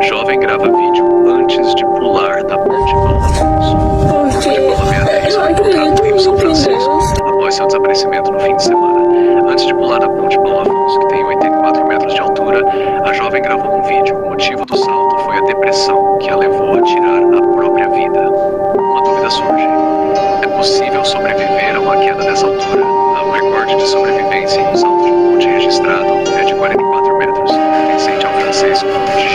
Jovem grava vídeo antes de pular da ponte Paulo Afonso. O grupo de Paula Beatriz foi encontrado no Rio São Francisco após seu desaparecimento no fim de semana. Antes de pular da ponte Paulo Afonso, que tem 84 metros de altura, a jovem gravou um vídeo. O motivo do salto foi a depressão que a levou a tirar a própria vida. Uma dúvida surge: é possível sobreviver a uma queda dessa altura? O recorde de sobrevivência em um salto de ponte registrado é de 44 metros, pertencente ao francês de